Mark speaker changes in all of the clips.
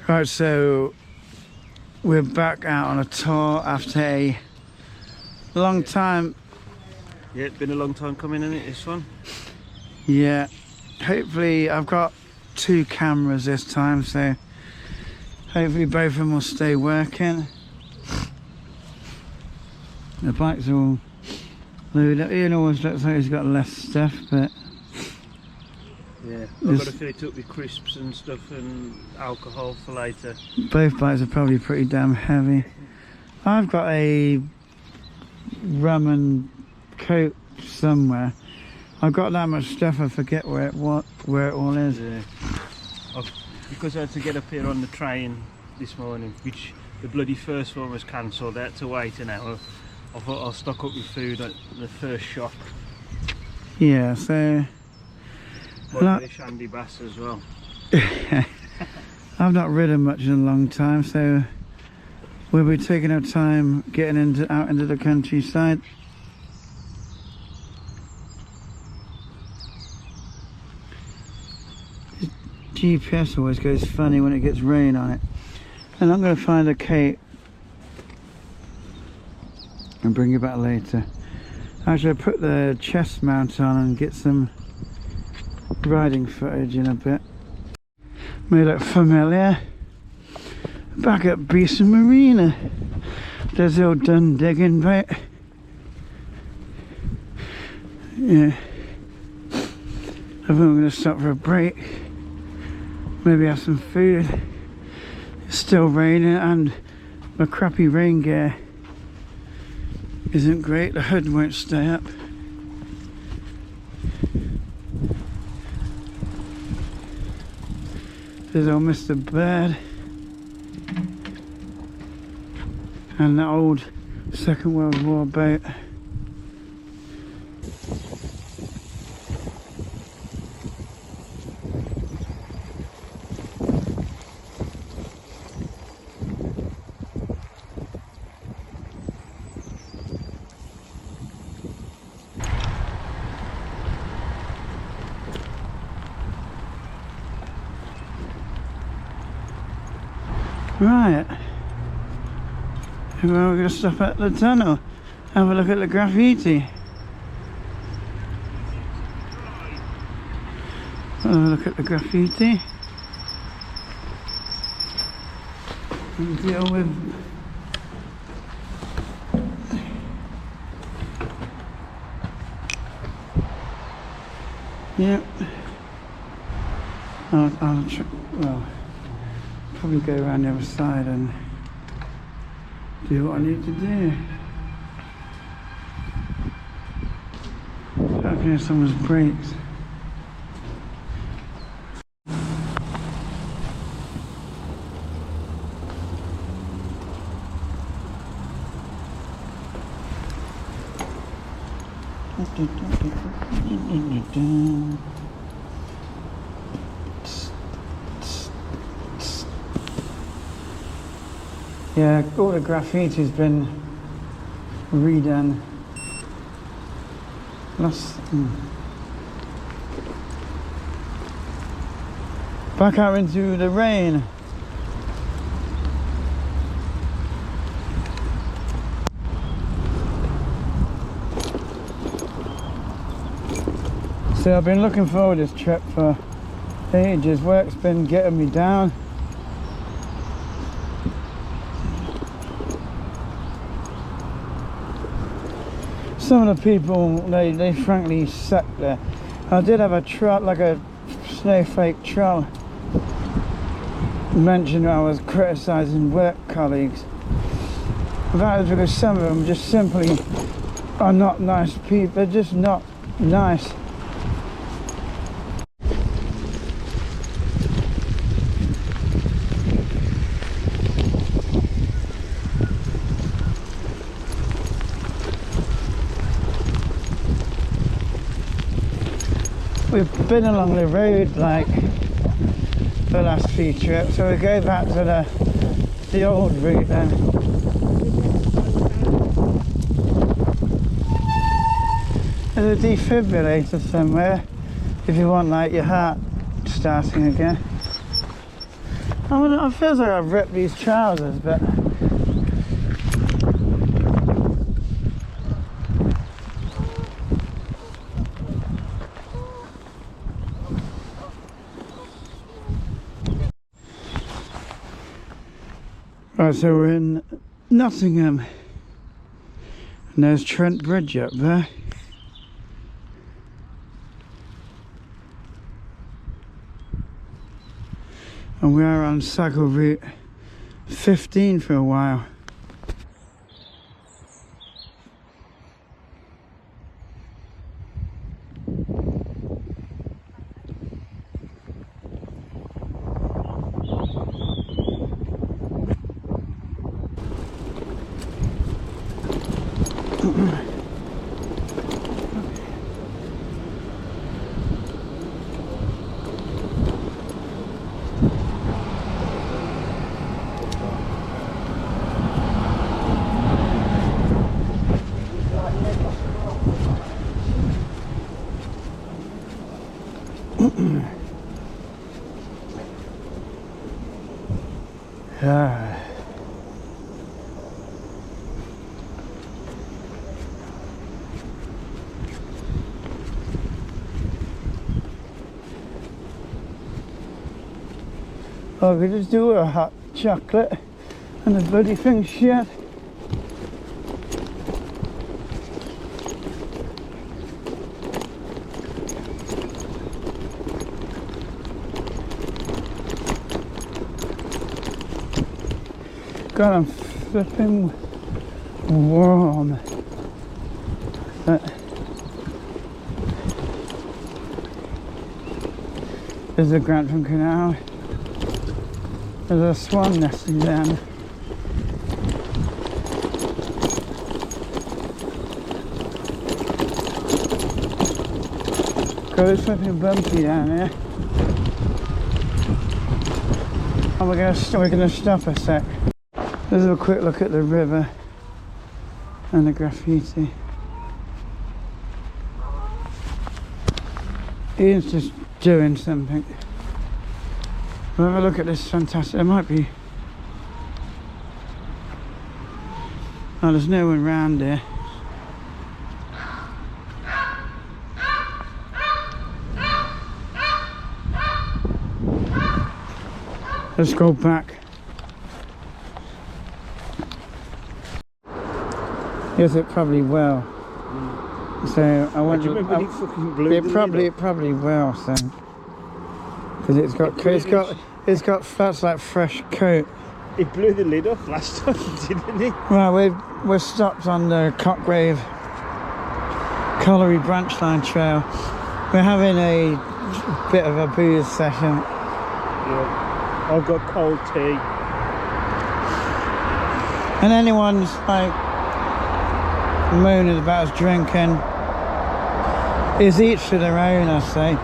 Speaker 1: Right, so we're back out on a tour after a long time.
Speaker 2: Yeah, it's been a long time coming, isn't it, this one?
Speaker 1: Yeah, hopefully I've got 2 cameras this time, so hopefully both of them will stay working. The bikes are all loaded up. Ian always looks like he's got less stuff, but
Speaker 2: yeah, I've got to fill it up with crisps and stuff and alcohol for later.
Speaker 1: Both bikes are probably pretty damn heavy. I've got a rum and coke somewhere. I've got that much stuff I forget where it all is.
Speaker 2: Yeah. Because I had to get up here on the train this morning, which the bloody first one was cancelled. I had to wait an hour. I thought I'll stock up with food at the first shop.
Speaker 1: Yeah, so
Speaker 2: Might be a shandy bass as well.
Speaker 1: I've not ridden much in a long time, so we'll be taking our time getting out into the countryside. GPS always goes funny when it gets rain on it. And I'm going to find a cape and bring you back later. Actually, I put the chest mount on and get some riding footage in a bit. May look familiar. Back at Beeson Marina. There's the old done digging bit. Yeah. I think we're going to stop for a break. Maybe have some food. It's still raining and my crappy rain gear isn't great. The hood won't stay up. There's old Mr. Bird and that old Second World War boat. Right, well, we're going to stop at the tunnel, have a look at the graffiti. Have a look at the graffiti. And deal with yep. Well, probably go around the other side and do what I need to do. I can hear someone's brakes. Yeah, all the graffiti's been redone. Back out into the rain. So I've been looking forward to this trip for ages. Work's been getting me down. Some of the people, they frankly suck there. I did have a troll, like a snowflake troll, mentioned I was criticising work colleagues. That is because some of them just simply are not nice people. They're just not nice. We've been along the road like the last few trips, so we go back to the old route then. There's a defibrillator somewhere if you want like your heart starting again. I mean, it feels like I've ripped these trousers, but right, so we're in Nottingham, and there's Trent Bridge up there. And we are on cycle route 15 for a while. Yeah. Oh, we could just do a hot chocolate and the bloody thing shit. God, I'm flipping warm. There's a Grantham Canal. There's a swan nesting down. God, it's flipping bumpy down here. Oh, we're gonna stop a sec. Let's have a quick look at the river and the graffiti. Ian's just doing something. We'll have a look at this fantastic. There might be. Oh, there's no one round here. Let's go back. Yes, it probably will. So I want
Speaker 2: to. It fucking blew.
Speaker 1: It probably will. So because it's got that's like fresh coat.
Speaker 2: It blew the lid off last time, didn't it?
Speaker 1: Right, we're stopped on the Cockgrave Colliery Branch Line Trail. We're having a bit of a booze session.
Speaker 2: Yeah. I've got cold tea.
Speaker 1: And anyone's like moaning about us drinking, is each to their own, I say.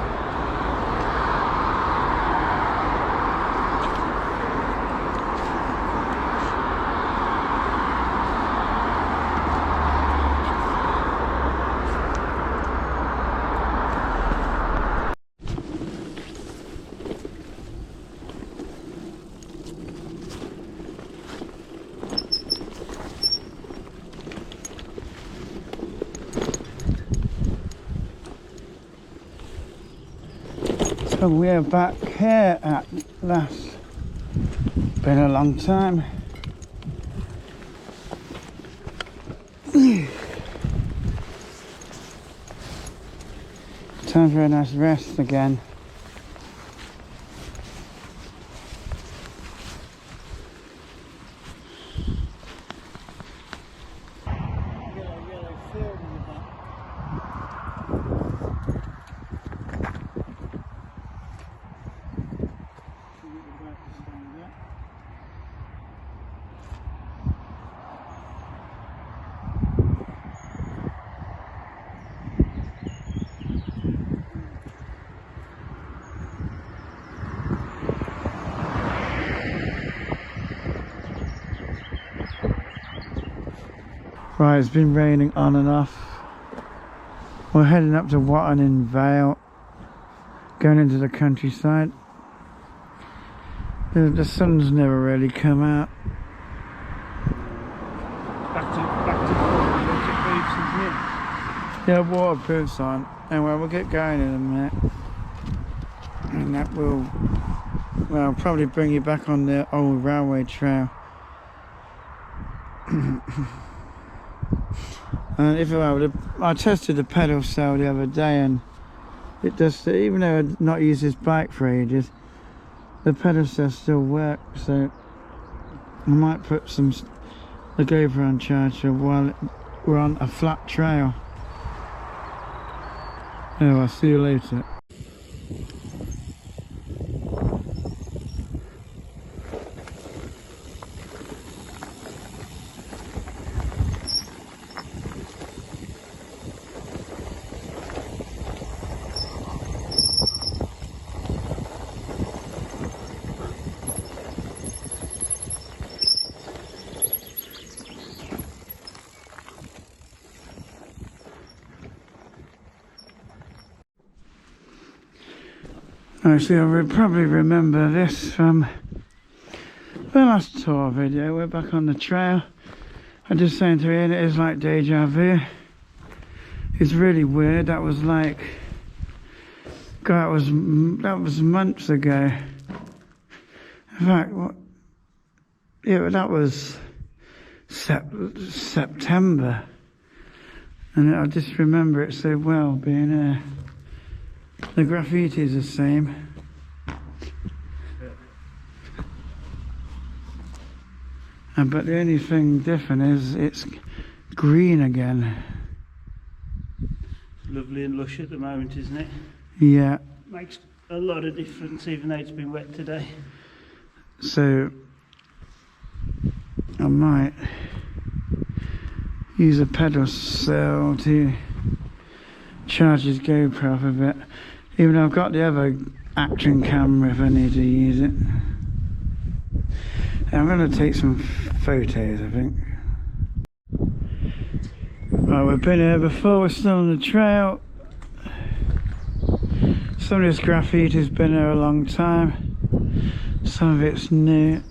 Speaker 1: So we're back here at last. Been a long time. Time for a nice rest again. Right, it's been raining on and off. We're heading up to Watton in Vale, going into the countryside. The sun's never really come out.
Speaker 2: Back to waterproofs, isn't it?
Speaker 1: Yeah, waterproof's on. Anyway, we'll get going in a minute. And that will, well, probably bring you back on the old railway trail. And if I tested the pedal cell the other day, and it does, even though I've not used this bike for ages, the pedal cell still works. So I might put the GoPro on charger while we're on a flat trail. Anyway, I'll see you later. Actually, I would probably remember this from the last tour video. We're back on the trail. I just saying to Ian, it is like deja vu. It's really weird. That was like, God, that was months ago. In fact, yeah, that was September, and I just remember it so well being here. The graffiti is the same. But the only thing different is it's green again.
Speaker 2: Lovely and lush at the moment, isn't it?
Speaker 1: Yeah.
Speaker 2: Makes a lot of difference even though it's been wet today.
Speaker 1: So I might use a pedal cell to charge his GoPro up a bit, even though I've got the other action camera if I need to use it. I'm going to take some photos, I think. Right, we've been here before, we're still on the trail. Some of this graffiti's been here a long time, some of it's new.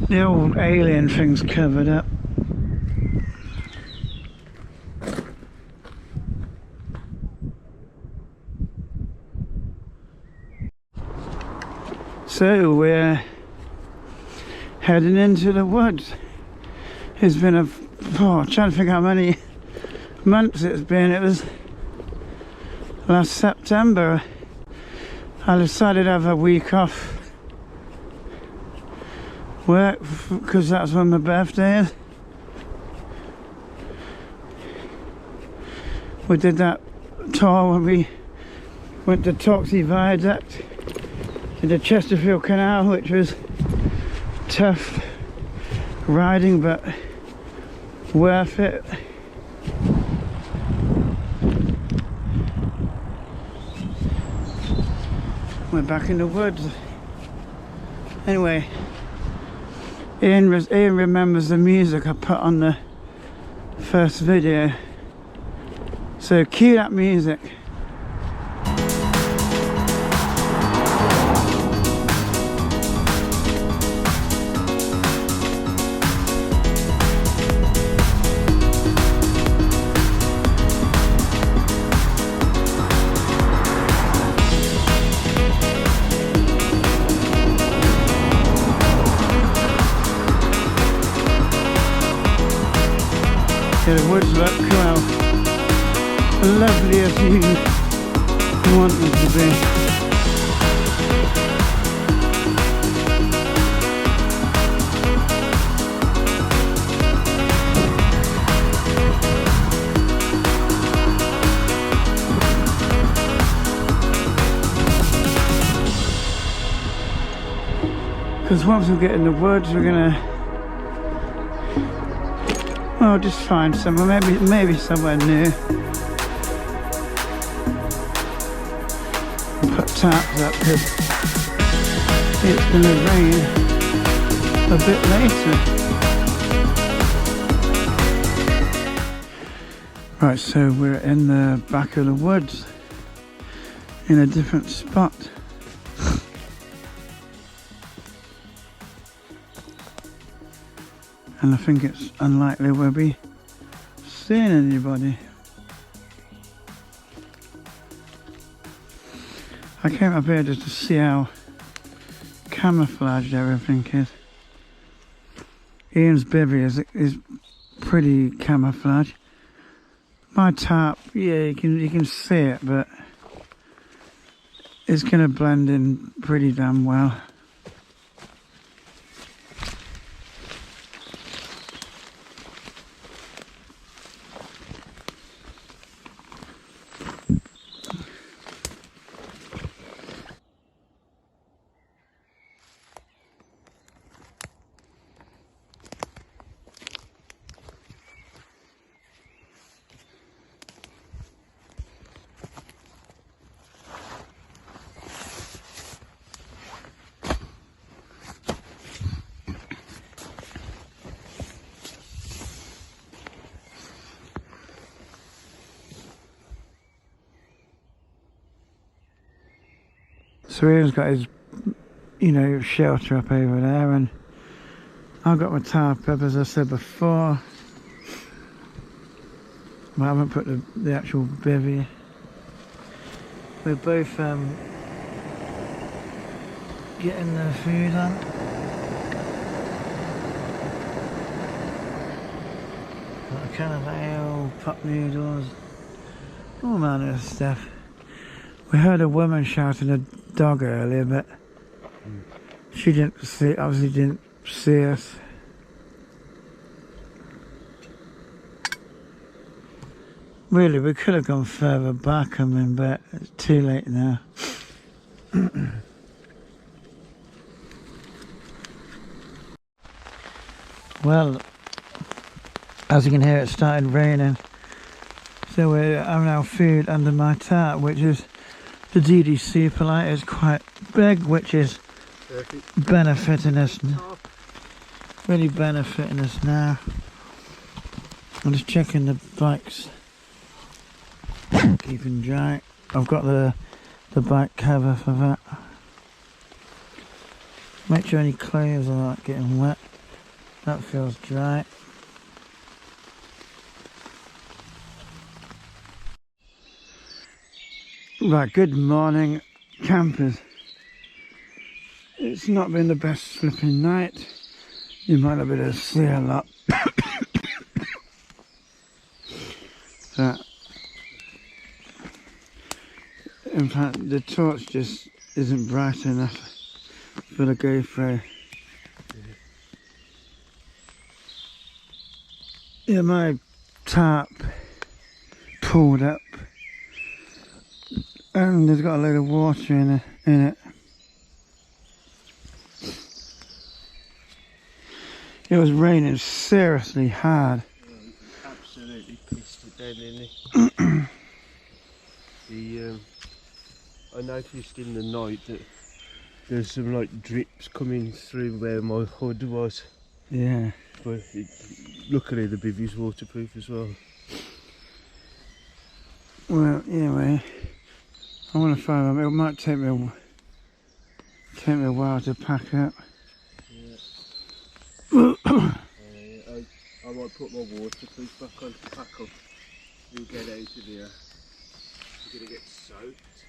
Speaker 1: The old alien thing's covered up. So we're heading into the woods. It's been I'm trying to think how many months it's been. It was last September. I decided to have a week off work because that's when my birthday is. We did that tour when we went to Toxey Viaduct to the Chesterfield Canal, which was tough riding but worth it. We're back in the woods. Anyway, Ian remembers the music I put on the first video, so cue that music. The woods look well lovely as you want them to be. Because once we get in the woods, we're gonna, well, just find somewhere, maybe somewhere new. Put tarps up because it's going to rain a bit later. Right, so we're in the back of the woods in a different spot. and I think it's unlikely we'll be seeing anybody. I came up here just to see how camouflaged everything is. Ian's bivvy is pretty camouflaged. My tarp, yeah, you can see it, but it's going to blend in pretty damn well. So Ian's got his, shelter up over there, and I've got my tarp up, as I said before. But I haven't put the actual bivvy. We're both getting the food on. Got a can of ale, pop noodles, all manner of stuff. We heard a woman shouting a dog earlier, but she obviously didn't see us. Really, we could have gone further back, but it's too late now. Well, as you can hear, it started raining, so we're having our food under my tarp, which is the DDC polite. Is quite big, which is benefiting us, really benefiting us now. I'm just checking the bikes, keeping dry. I've got the bike cover for that. Make sure any clothes are not getting wet. That feels dry. Right, good morning, campers. It's not been the best flipping night. You might have been able to see a lot. But in fact, the torch just isn't bright enough for the GoPro. Yeah, my tarp pulled up, and there's got a load of water in it. It was raining seriously hard.
Speaker 2: Absolutely pissed it down in it. I noticed in the night that there's some like drips coming through where my hood was.
Speaker 1: Yeah.
Speaker 2: But luckily the bivvy's waterproof as well.
Speaker 1: Well, anyway, I want to find them. It might take me a while to pack up.
Speaker 2: Yeah. I might put my waterproof back on to pack up. You'll get out of here. You're gonna get soaked.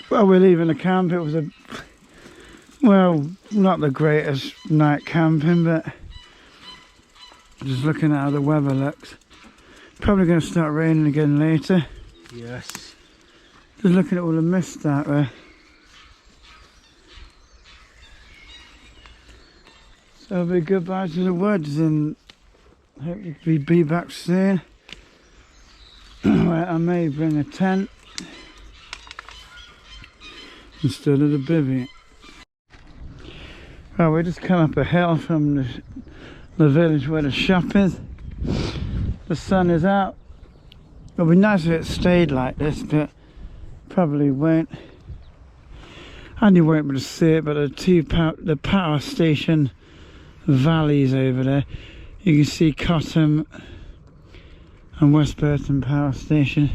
Speaker 1: Well, we're leaving the camp. It was not the greatest night camping, but just looking at how the weather looks. Probably going to start raining again later.
Speaker 2: Yes.
Speaker 1: Just looking at all the mist out there. So it'll be goodbye to the woods, and hope to be back soon. I may bring a tent instead of the bivvy. Well, we just come up a hill from the village where the shop is. The sun is out. It would be nice if it stayed like this, but probably won't. And you won't be able to see it, but the power station valleys over there. You can see Cottam and West Burton Power Station.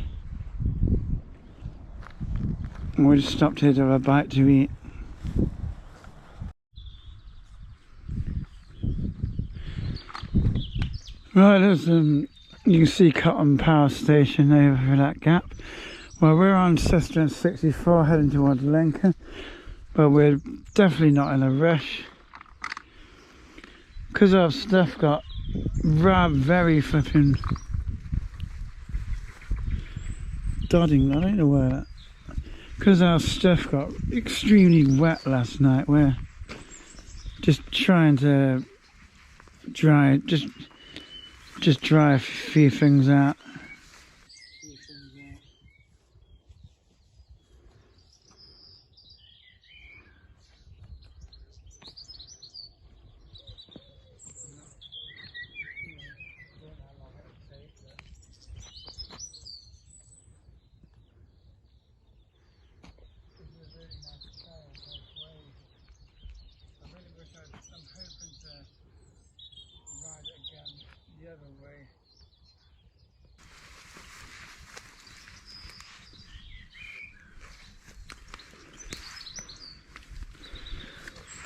Speaker 1: And we just stopped here to have a bite to eat. Right, there's you can see Cotton Power Station over that gap. Well, we're on Sister and 64 heading towards Lincoln, but we're definitely not in a rush because our stuff got very flipping dodding. I don't know where that, because our stuff got extremely wet last night. We're just trying to dry a few things out.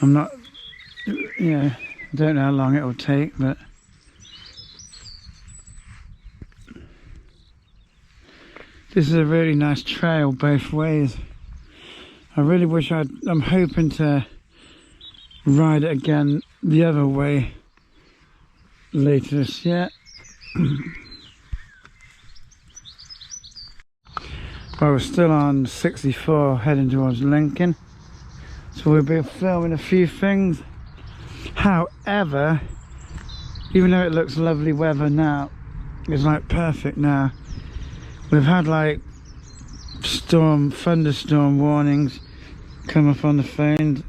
Speaker 1: I'm not, yeah, I don't know how long it will take, but this is a really nice trail both ways. I really wish I'm hoping to ride it again the other way later this year. Well, we're still on 64 heading towards Lincoln, so we'll be filming a few things. However, even though it looks lovely weather now, it's like perfect now, we've had like thunderstorm warnings come up on the phone,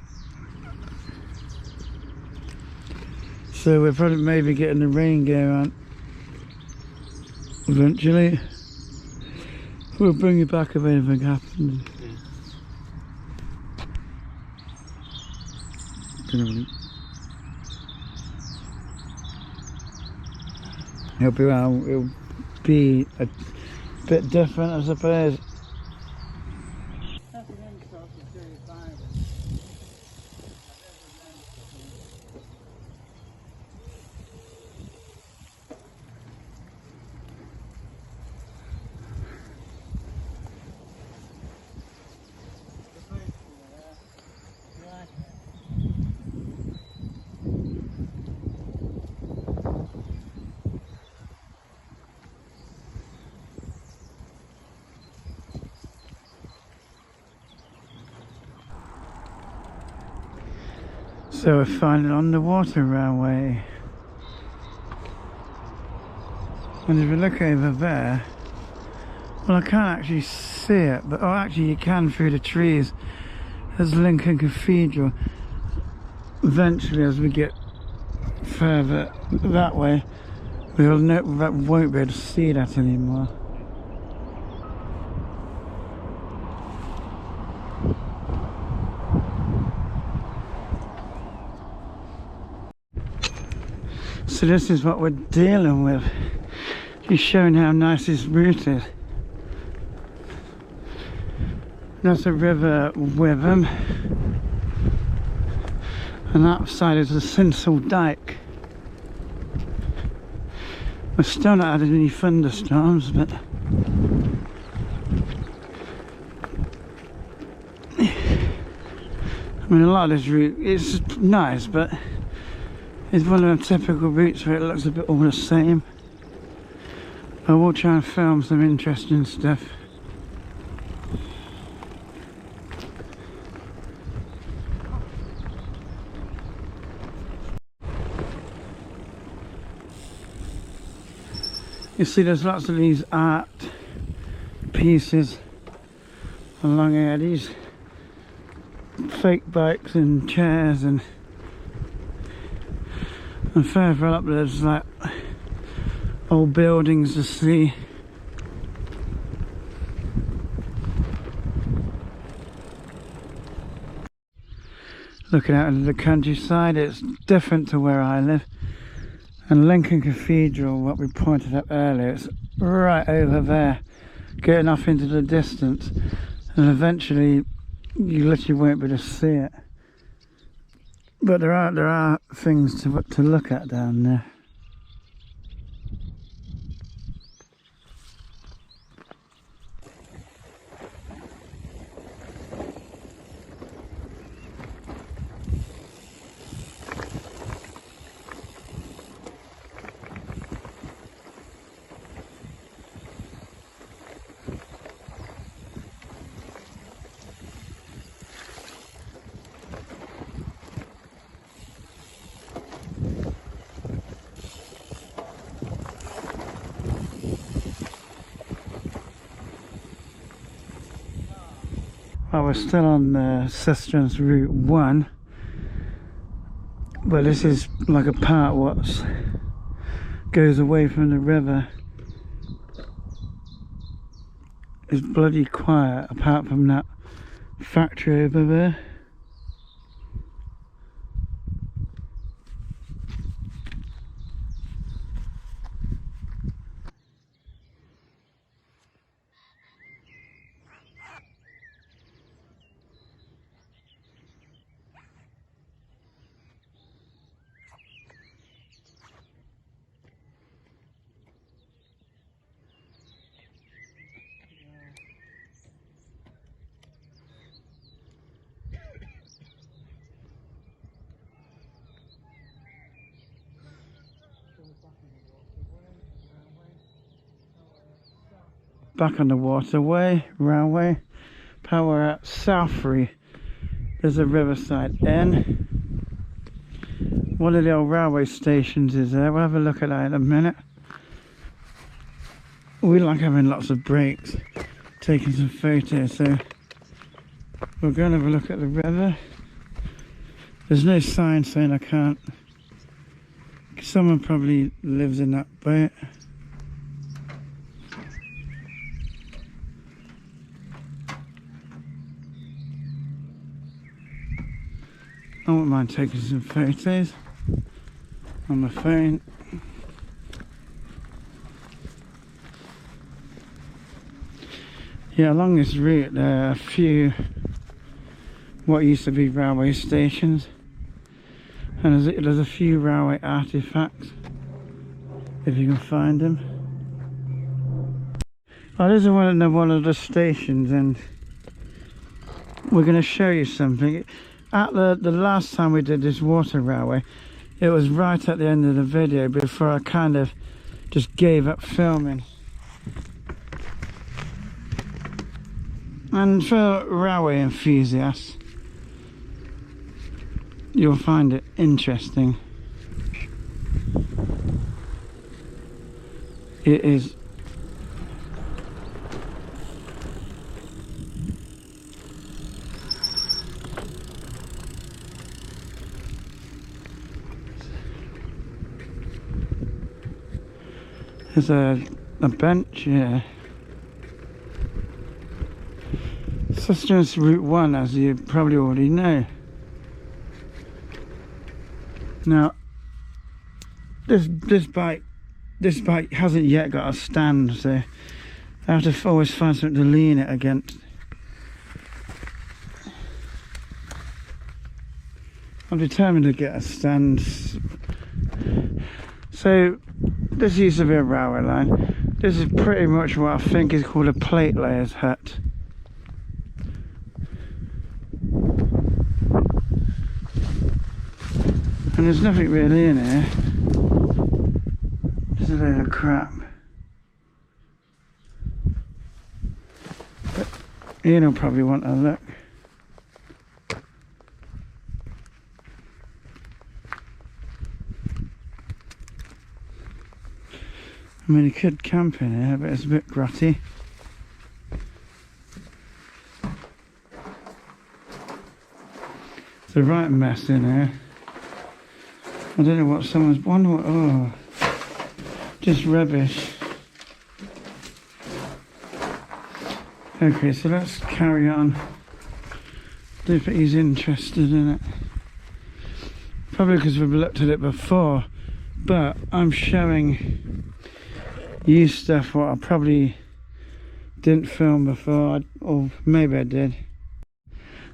Speaker 1: so we're probably maybe getting the rain gear on eventually. We'll bring you back if anything happens. It'll be a bit different, I suppose. So we're finally on the water railway, and if you look over there, well, I can't actually see it, but oh, actually you can through the trees. There's Lincoln Cathedral. Eventually, as we get further that way, we won't be able to see that anymore. So this is what we're dealing with. Just showing how nice this route is. That's a river Witham, and that side is the Sinsel Dyke. We're still not had any thunderstorms, but I mean, a lot of this route is nice, but it's one of them typical routes where it looks a bit all the same. I will try and film some interesting stuff. You see, there's lots of these art pieces along here, these fake bikes and chairs, and further up there's like old buildings to see. Looking out into the countryside, it's different to where I live. And Lincoln Cathedral, what we pointed out earlier, it's right over there, getting off into the distance, and eventually you literally won't be able to see it. But there are things to look at down there. Well, we're still on the Cisterns Route 1, but this is like a part what goes away from the river. It's bloody quiet apart from that factory over there. Back on the waterway, railway, power at Southbury. There's a Riverside Inn. One of the old railway stations is there. We'll have a look at that in a minute. We like having lots of breaks, taking some photos, so we're going to have a look at the river. There's no sign saying I can't. Someone probably lives in that boat. I wouldn't mind taking some photos on my phone. Yeah, along this route there are a few what used to be railway stations, and there's a few railway artifacts if you can find them. Oh, this is one of the stations, and we're going to show you something. At the last time we did this water railway, it was right at the end of the video before I kind of just gave up filming. And for railway enthusiasts, you'll find it interesting. It is there's a bench here. Cisterns Route 1, as you probably already know. Now, this bike hasn't yet got a stand, so I have to always find something to lean it against. I'm determined to get a stand. So, this used to be a railway line. This is pretty much what I think is called a plate layer's hut. And there's nothing really in here. Just a load of crap. But Ian will probably want a look. I mean, you could camp in here, but it's a bit grotty. It's a right mess in here. I don't know what someone's... Oh, just rubbish. Okay, so let's carry on. See if he's interested in it. Probably because we've looked at it before, but I'm showing you stuff what I probably didn't film before, or maybe I did.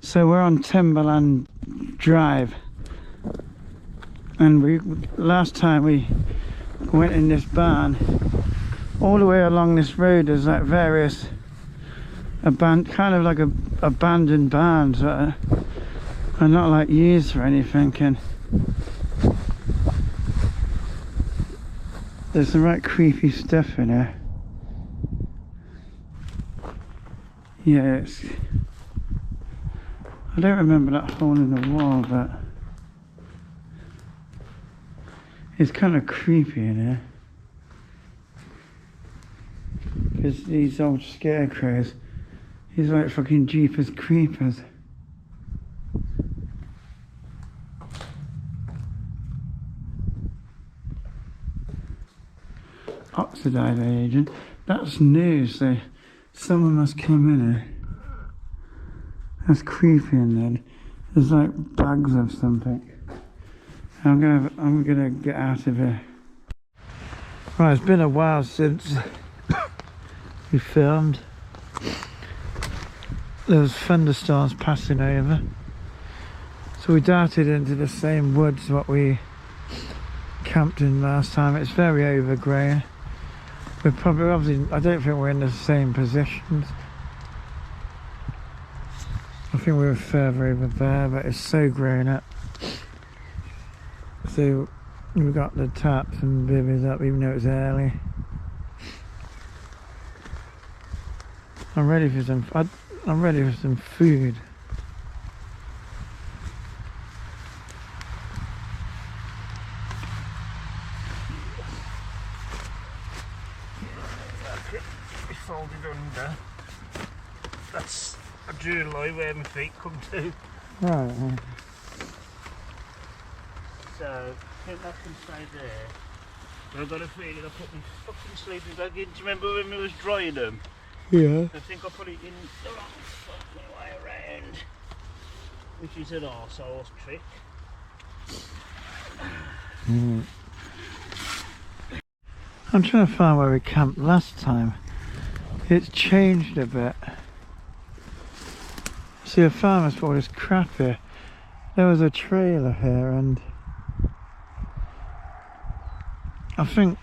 Speaker 1: So we're on Timberland Drive, and last time we went in this barn. All the way along this road there's like various kind of like abandoned barns that are not like used for anything, and there's some right creepy stuff in here. Yeah, I don't remember that hole in the wall, but it's kind of creepy in here. Because these old scarecrows, he's like fucking Jeepers Creepers. Oxidized agent. That's new, so someone must come in here. That's creepy in there. There's like bags of something. I'm gonna get out of here. Right, it's been a while since we filmed. There was thunderstorms passing over, so we darted into the same woods what we camped in last time. It's very overgrown. We're probably, obviously, I don't think we're in the same positions. I think we were further over there, but it's so grown up. So we've got the taps and bibbies up even though it's early. I'm ready for some food.
Speaker 2: It's folded under. That's a drew line where my feet come to.
Speaker 1: Right.
Speaker 2: So I think that can stay there. But I've got a feeling I put my fucking sleeping bag in. Do you remember when we was drying them?
Speaker 1: Yeah.
Speaker 2: I think I put it in the wrong fucking way around, which is an arsehole's trick.
Speaker 1: I'm trying to find where we camped last time. It's changed a bit. See, a farmer's bought this crap here. There was a trailer here, and I think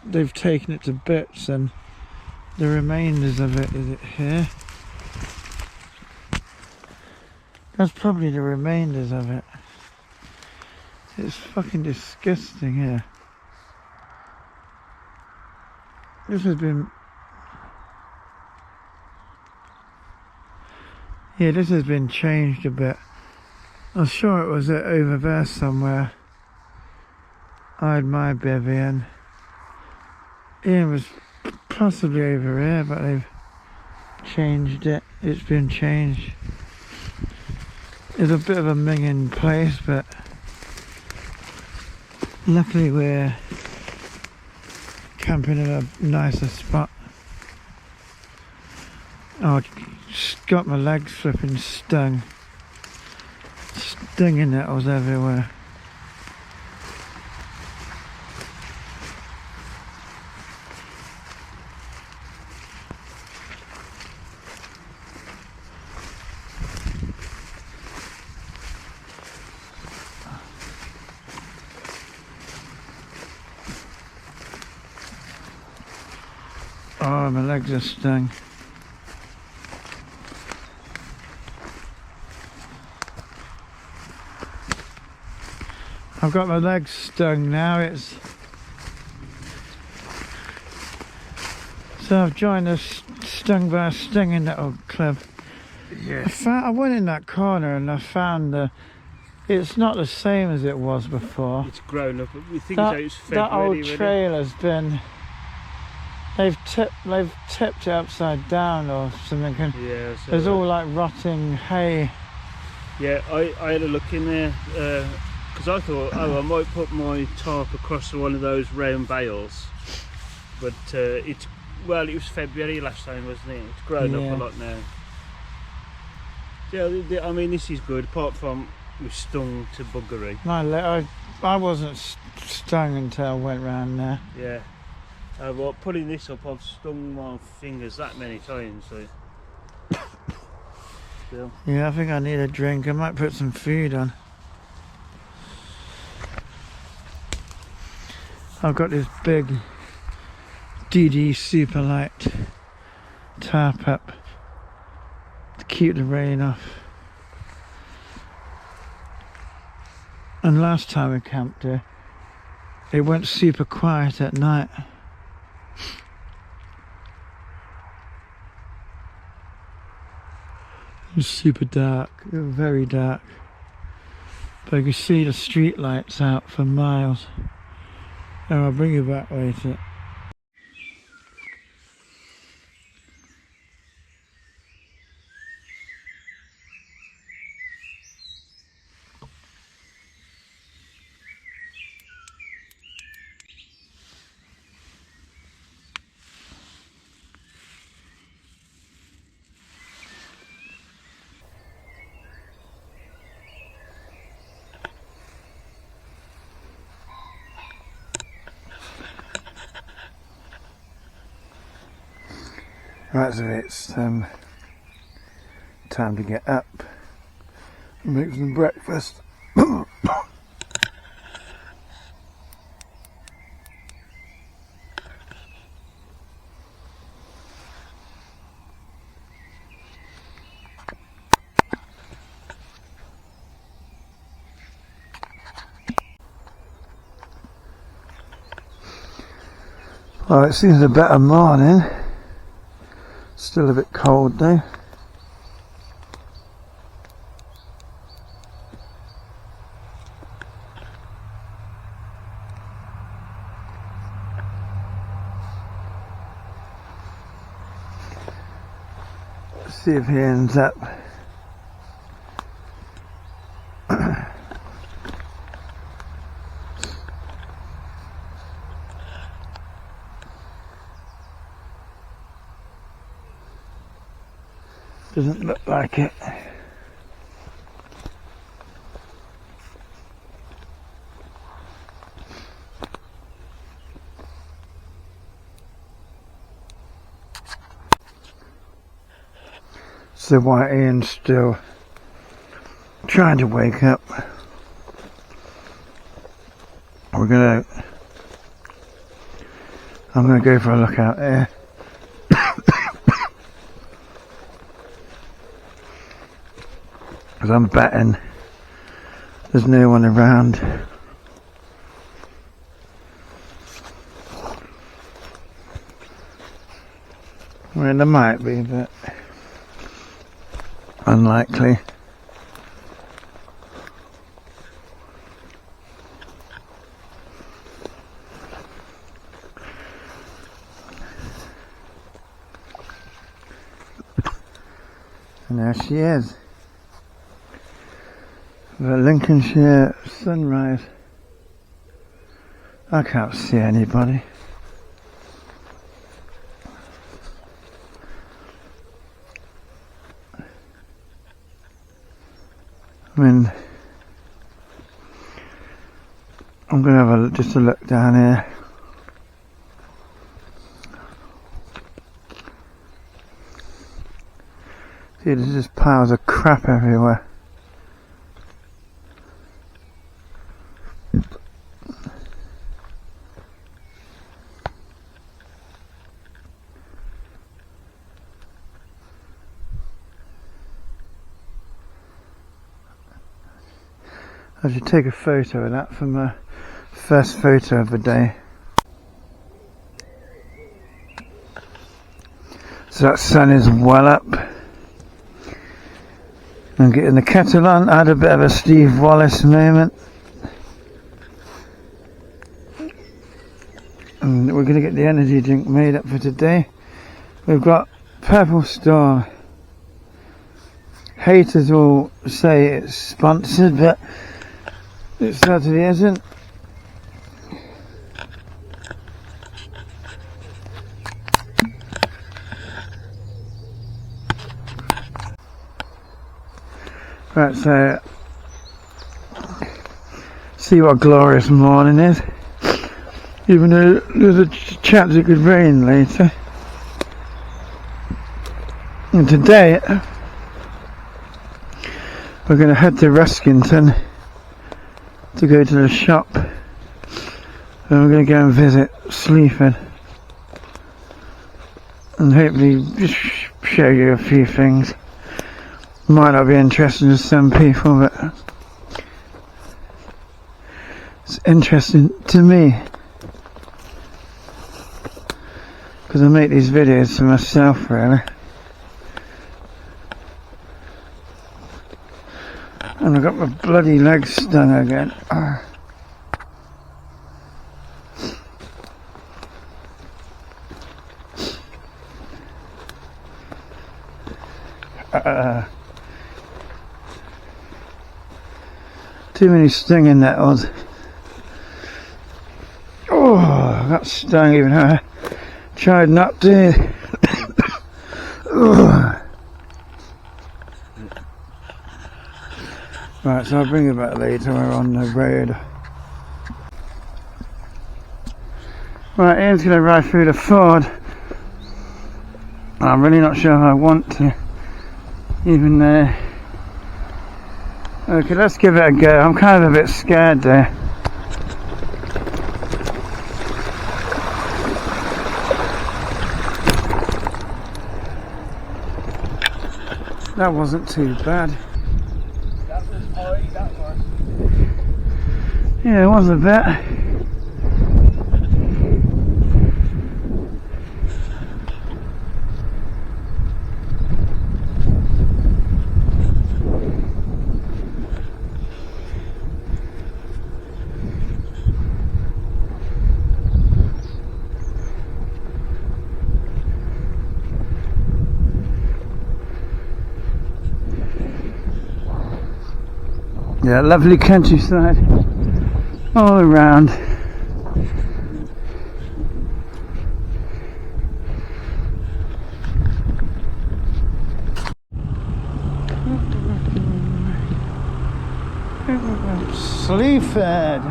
Speaker 1: they've taken it to bits, and the remainders of it, is it here? That's probably the remainders of it. It's fucking disgusting here. This has been... Yeah, this has been changed a bit. I was sure it was over there somewhere. I had my bivvy in. Ian was possibly over here, but they've changed it. It's been changed. It's a bit of a minging place, but luckily we're camping in a nicer spot. Oh, I got my legs flipping stung. Stinging nettles everywhere. Oh, my legs are stung. I've got my legs stung now. So I've joined the Stung by a Stinging Nettle Club. Yeah. I went in that corner and I found it's not the same as it was before.
Speaker 2: It's grown up. We think it's fed
Speaker 1: that old
Speaker 2: really.
Speaker 1: trailer's been... They've tipped it upside down or something. And
Speaker 2: yeah, so
Speaker 1: there's all like rotting hay.
Speaker 2: Yeah, I had a look in there because I thought, oh, I might put my tarp across one of those round bales, but it was February last time, wasn't it? It's grown up a lot now. Yeah, I mean, this is good apart from we're stung to buggery.
Speaker 1: I I wasn't stung until I went round there.
Speaker 2: Yeah. Well, putting this up, I've stung my fingers that many times. So. Still.
Speaker 1: Yeah, I think I need a drink. I might put some food on. I've got this big DD Super Light tarp up to keep the rain off. And last time we camped here, it went super quiet at night. It was super dark, very dark. But you can see the street lights out for miles. And I'll bring you back later. Right, so it's time to get up and make some breakfast. Well, it seems a better morning. Still a bit cold though. See if he ends up doesn't look like it. So while Ian's still trying to wake up, I'm gonna go for a look out there. Because I'm betting there's no one around. I mean, there might be, but unlikely. And there she is. The Lincolnshire sunrise. I can't see anybody. I mean, I'm going to have just a look down here. See, there's just piles of crap everywhere. I should take a photo of that for my first photo of the day. So that sun is well up. I'm getting the kettle on. I had a bit of a Steve Wallace moment. And we're going to get the energy drink made up for today. We've got Purple Storm. Haters will say it's sponsored, but it certainly isn't. Right, so See what a glorious morning is. Even though there's a chance it could rain later. And today we're going to head to Ruskington to go to the shop, and we're going to go and visit Sleaford and hopefully just show you a few things. Might not be interesting to some people, but it's interesting to me because I make these videos for myself, really. And I got my bloody legs stung again. Too many stinging nettles. Oh, I got stung even though I tried not to. Right, so I'll bring you back later. We're on the road. Right, Ian's going to ride through the ford. I'm really not sure if I want to. Even there. Okay, let's give it a go. I'm kind of a bit scared there. That wasn't too bad.
Speaker 2: That was high, that was.
Speaker 1: Yeah, it was a bit. Yeah, lovely countryside all around. Sleaford.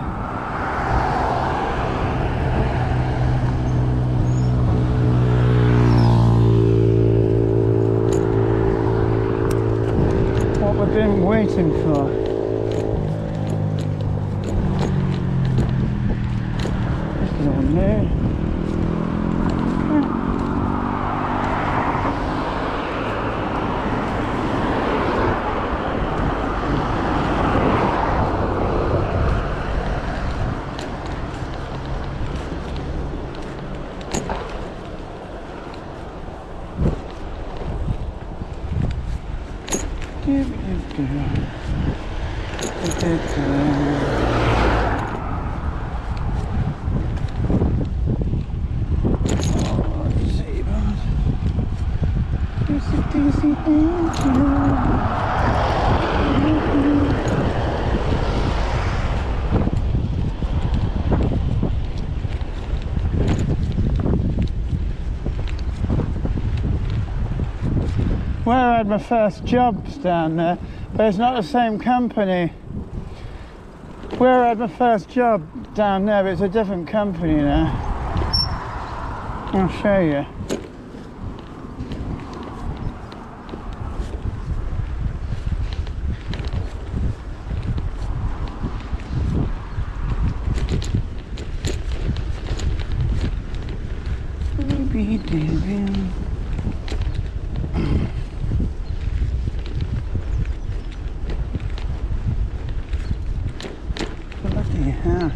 Speaker 1: What we've been waiting for. Where I had my first jobs down there, but it's not the same company. Where I had my first job down there, but it's a different company now. I'll show you. Yeah.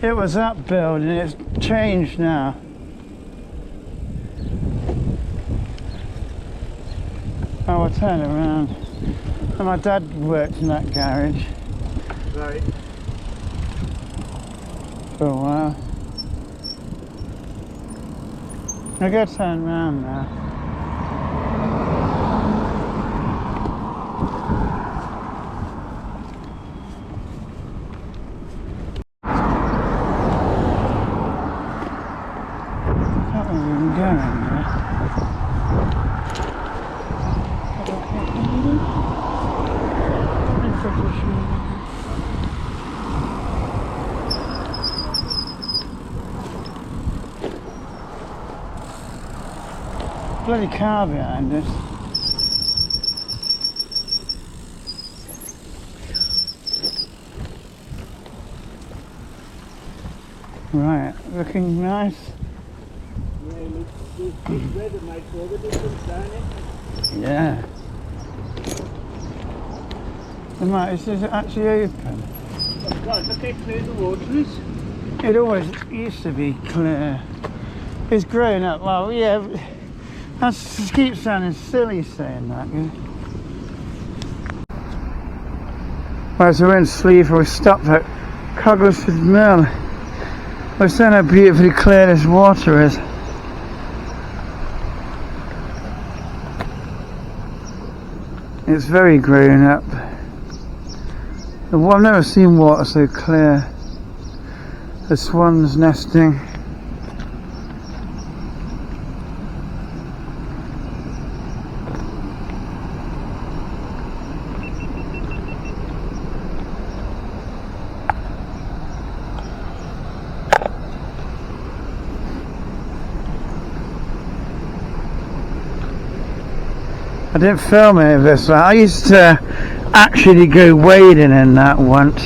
Speaker 1: It was that building, it's changed now. Oh, I'll turn around. And my dad worked in that garage.
Speaker 2: Right.
Speaker 1: For a while. I gotta turn around now. Going there. bloody car behind us. Right, looking nice.
Speaker 2: Yeah, this weather makes all the difference, don't it?
Speaker 1: Yeah. Is this actually open?
Speaker 2: God, look how clear the water is.
Speaker 1: It always used to be clear. It's grown up. Well, yeah. That keeps sounding silly saying that. Yeah? Right, so we're in Sleaford. We stopped at Coglesford Mill. We're saying how beautifully clear this water is. It's very grown up. I've never seen water so clear. The swans nesting. I didn't film any of this. I used to actually go wading in that once.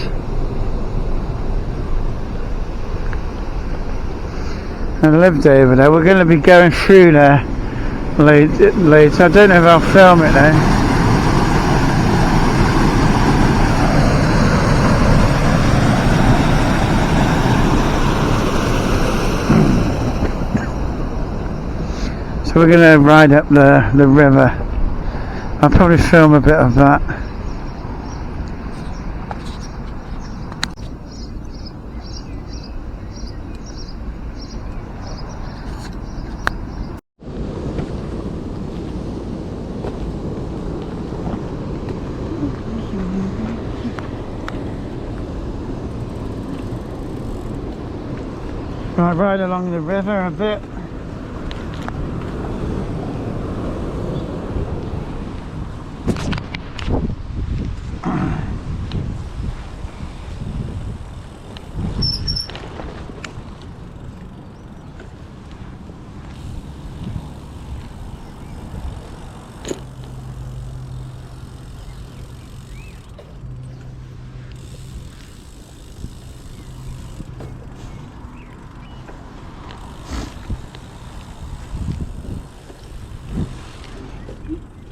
Speaker 1: I lived over there. We're going to be going through there later. I don't know if I'll film it though. So we're going to ride up the river. I'll probably film a bit of that. Right, ride along the river a bit.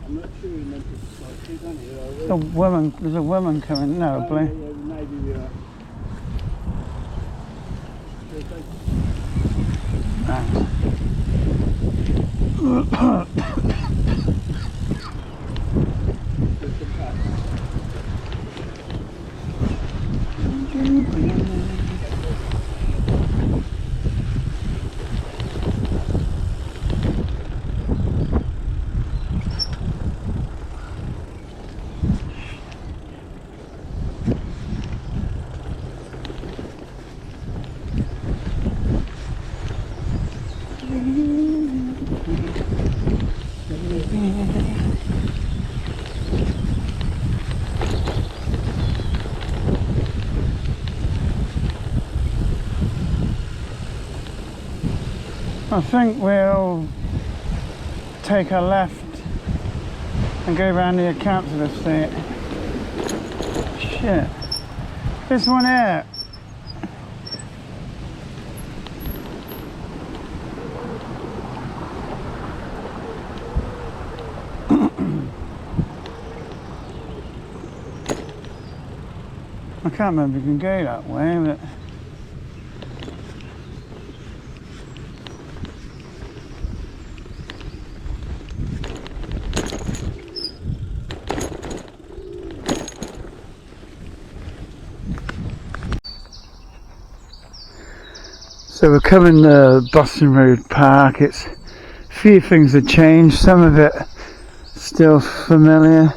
Speaker 2: I'm not sure we're meant to cycle on here, are we?
Speaker 1: There's a woman coming. No,
Speaker 2: Oh,
Speaker 1: blue.
Speaker 2: yeah, maybe we are.
Speaker 1: I think we'll take a left and go round the council estate. Shit. This one here. I can't remember if you can go that way, but so we're coming to Boston Road Park. It's a few things have changed, some of it still familiar.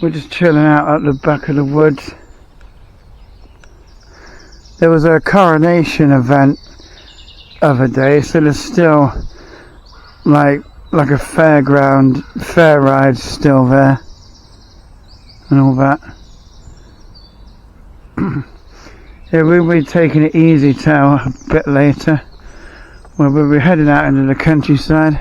Speaker 1: We're just chilling out at the back of the woods. There was a coronation event other day, so there's still like a fair ride still there and all that. Yeah, we'll be taking it easy till a bit later. Well, we'll be heading out into the countryside.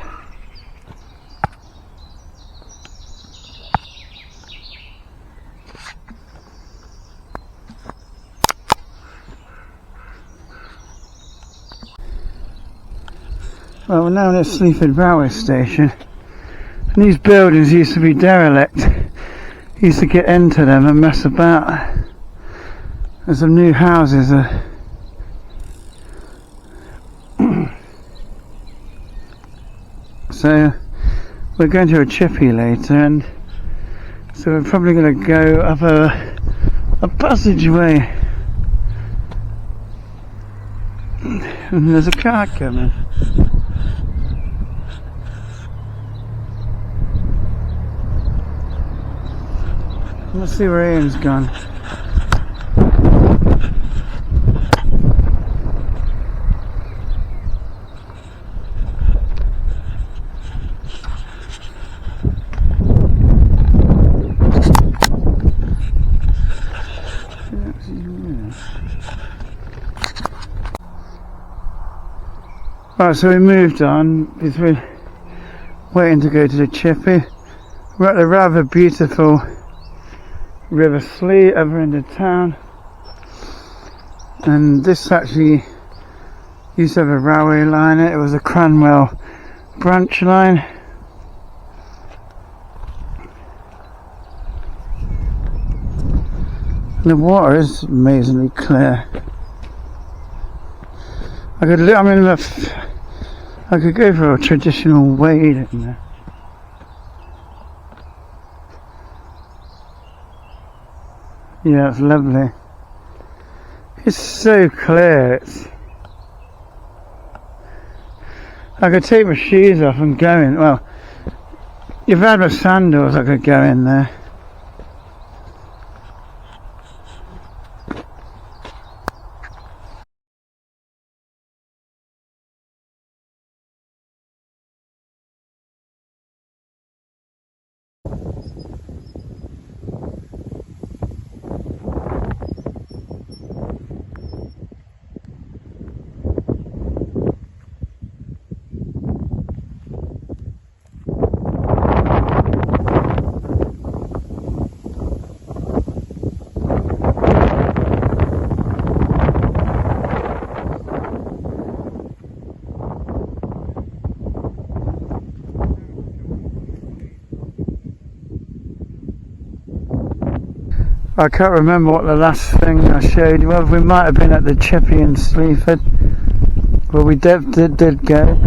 Speaker 1: Well, we're now at Sleaford railway station, and these buildings used to be derelict. You used to get into them and mess about. There's some new houses. So we're going to a chippy later, and so we're probably going to go up a passageway. And there's a car coming. Let's see where Ian's gone. Right, so we moved on because we're waiting to go to the chippy. We're at the rather beautiful River Slee, other end of town, and this actually used to have a railway line. It was a Cranwell branch line. And the water is amazingly clear. I could go for a traditional wade in there. Yeah, it's lovely. It's so clear. I could take my shoes off and go in. Well, if I had my sandals, I could go in there. I can't remember what the last thing I showed you. Well, we might have been at the chippy in Sleaford, but we did go.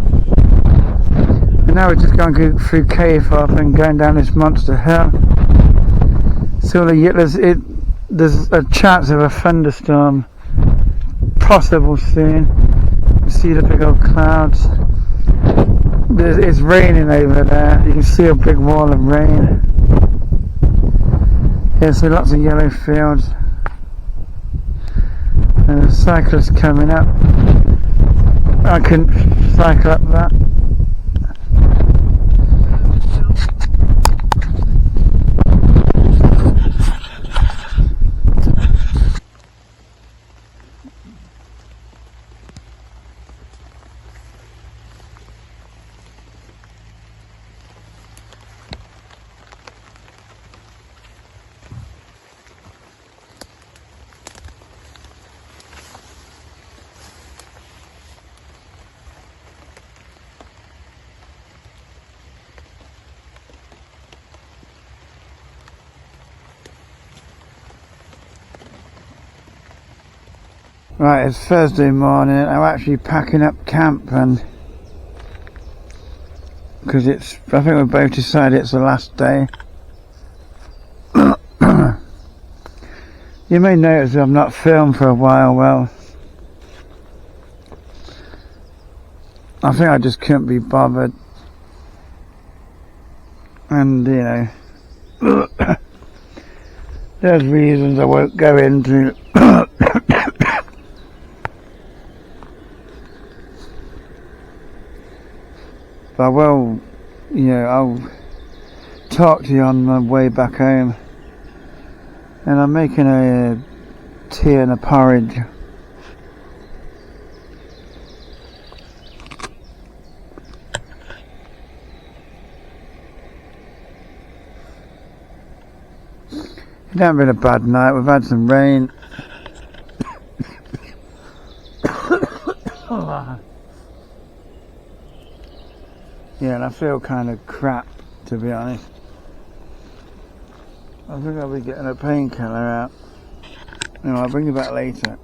Speaker 1: And now we're just going to go through Cave Off and going down this monster hill. So there's a chance of a thunderstorm possible soon. You see the big old clouds. It's raining over there. You can see a big wall of rain. Yeah, so lots of yellow fields. And there's cyclists coming up. I couldn't cycle up that. Right, it's Thursday morning. I'm actually packing up camp, and because I think we both decided it's the last day. You may notice I've not filmed for a while. Well, I think I just couldn't be bothered, and you know, there's reasons I won't go into. I will, you know, I'll talk to you on my way back home. And I'm making a tea and a porridge. It hasn't been a bad night. We've had some rain. Yeah, and I feel kind of crap, to be honest. I think I'll be getting a painkiller out. No, I'll bring you back later.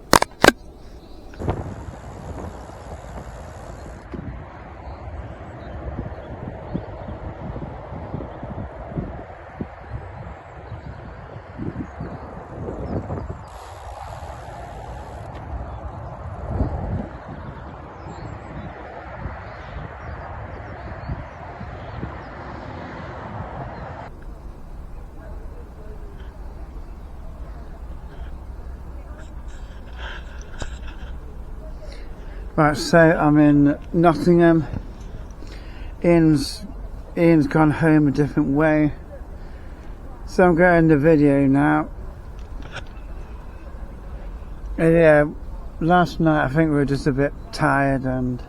Speaker 1: Right, so I'm in Nottingham. Ian's gone home a different way, so I'm going the video now. And yeah, last night I think we were just a bit tired and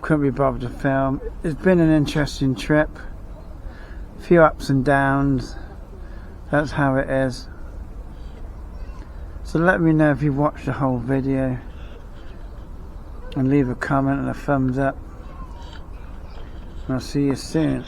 Speaker 1: couldn't be bothered to film. It's been an interesting trip, a few ups and downs. That's how it is. So let me know if you watched the whole video and leave a comment and a thumbs up. And I'll see you soon.